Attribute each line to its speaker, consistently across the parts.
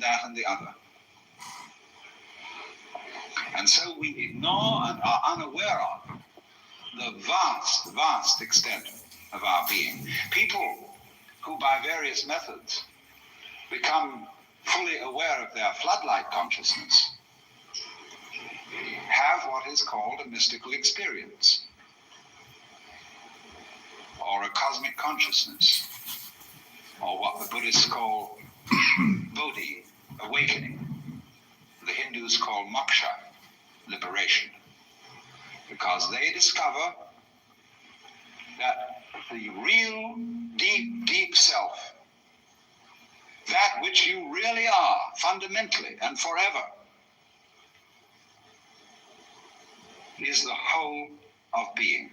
Speaker 1: that and the other. And so we ignore and are unaware of the vast, vast extent of our being. People who by various methods become fully aware of their floodlight consciousness have what is called a mystical experience, or a cosmic consciousness, or what the Buddhists call bodhi, awakening. The Hindus call moksha, liberation, because they discover that the real deep, deep self, that which you really are, fundamentally and forever, is the whole of being.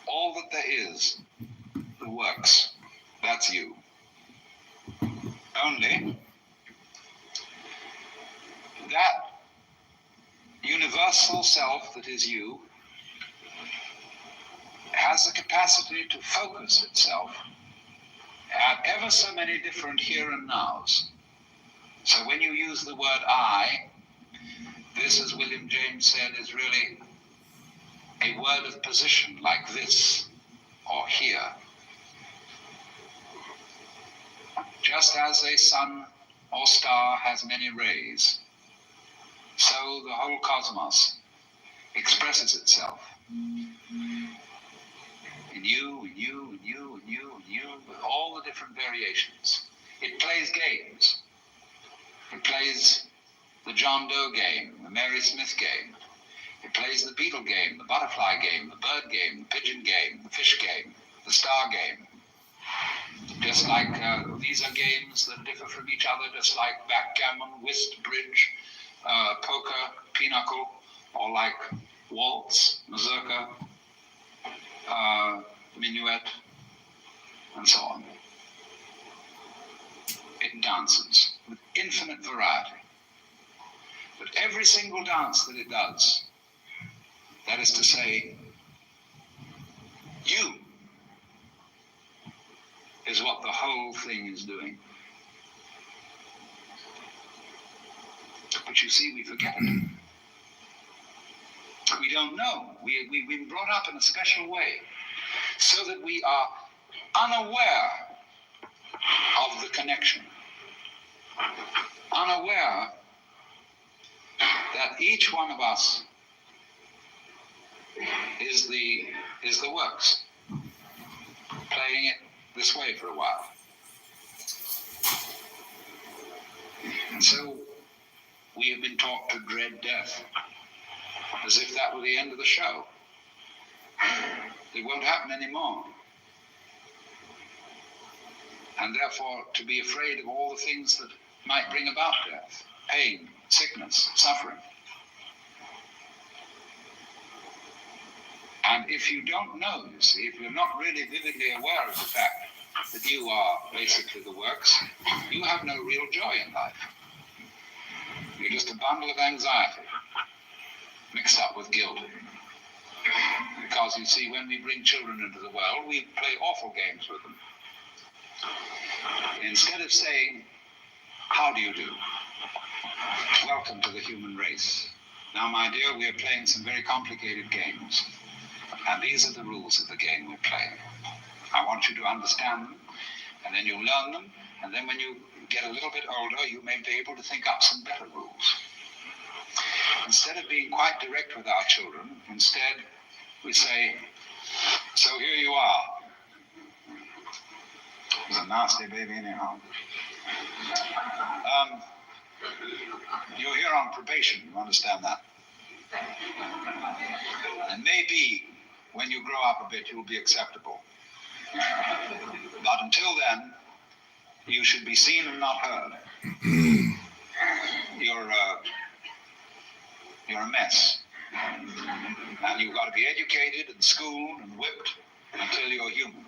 Speaker 1: All that there is, the works, that's you. Only that universal self that is you has the capacity to focus itself at ever so many different here and nows. So when you use the word I, this, as William James said, is really a word of position, like this or here. Just as a sun or star has many rays, so the whole cosmos expresses itself in you, in you, in you, in you, in you, with all the different variations. It plays games. It plays the John Doe game, the Mary Smith game. It plays the beetle game, the butterfly game, the bird game, the pigeon game, the fish game, the star game. Just like these are games that differ from each other, just like backgammon, whist, bridge, poker, pinochle, or like waltz, mazurka, minuet, and so on. It dances with infinite variety. But every single dance that it does, that is to say, you, is what the whole thing is doing. But you see, we forget it. We don't know. We've been brought up in a special way so that we are unaware of the connection, unaware that each one of us is the works, playing it this way for a while. And so we have been taught to dread death, as if that were the end of the show. It won't happen anymore. And therefore to be afraid of all the things that might bring about death, pain, sickness, suffering. And if you don't know, you see, if you're not really vividly aware of the fact that you are basically the works, you have no real joy in life. You're just a bundle of anxiety mixed up with guilt. Because you see, when we bring children into the world, we play awful games with them. Instead of saying, how do you do? Welcome to the human race. Now, my dear, we are playing some very complicated games. And these are the rules of the game we're playing. I want you to understand them, and then you learn them, and then when you get a little bit older, you may be able to think up some better rules. Instead of being quite direct with our children, instead we say, so here you are. He's a nasty baby anyhow. You're here on probation, you understand that? And maybe when you grow up a bit, you'll be acceptable. But until then, you should be seen and not heard. You're a mess. And you've got to be educated and schooled and whipped until you're human.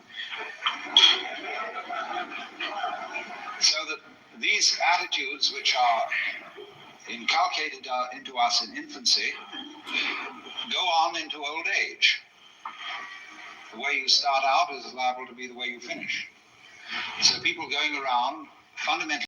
Speaker 1: So that these attitudes which are inculcated into us in infancy go on into old age. The way you start out is liable to be the way you finish. So people going around fundamentally